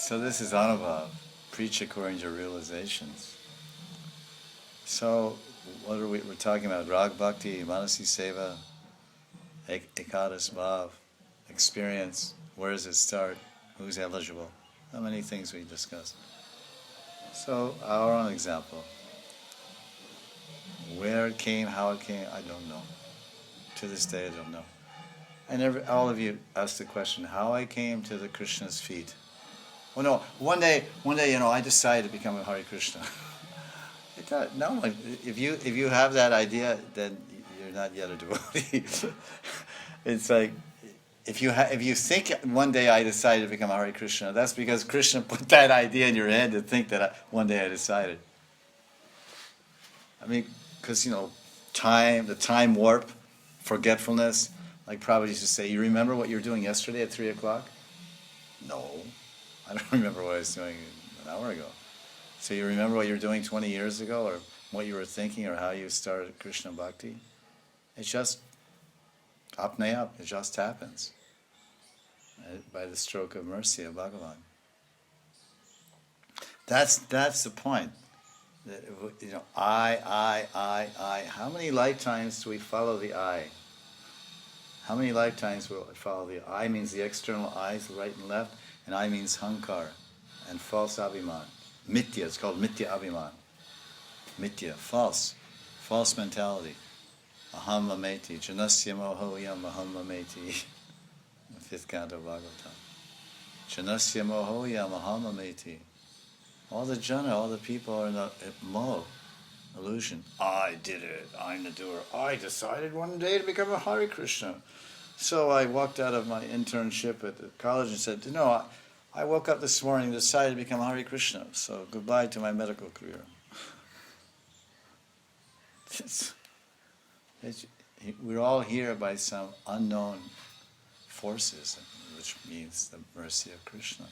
So this is Anubhav, preach according to realizations. So what are we're talking about? Rag Bhakti, Manasi Seva, Ekadas Bhav, experience, where does it start, who's eligible, how many things we discussed. So our own example. Where it came, how it came, I don't know. To this day I don't know. And all of you asked the question, how I came to the Krishna's feet. Well, no, one day, I decided to become a Hare Krishna. No, if you have that idea, then you're not yet a devotee. It's like if you think one day I decided to become a Hare Krishna, that's because Krishna put that idea in your head to think that one day I decided. I mean, because the time warp, forgetfulness. Like Prabhupada used to say, you remember what you were doing yesterday at 3 o'clock? No, I don't remember what I was doing an hour ago. So you remember what you were doing 20 years ago, or what you were thinking, or how you started Krishna Bhakti? It's just apne-up, it just happens by the stroke of mercy of Bhagavan. That's the point. I. How many lifetimes do we follow the I? How many lifetimes will it follow the I? Means the external eyes, right and left, and I means hankar and false abhiman. Mithya, it's called mithya abhiman. Mithya, false mentality. Aham mameti, janasya mohoyam aham mameti. Fifth canto Bhagavatam. Janasya mohoyam aham mameti. All the jana, all the people are in the moh, illusion. I did it, I'm the doer. I decided one day to become a Hare Krishna. So I walked out of my internship at the college and said, I woke up this morning and decided to become Hare Krishna. So goodbye to my medical career. We're all here by some unknown forces, which means the mercy of Krishna.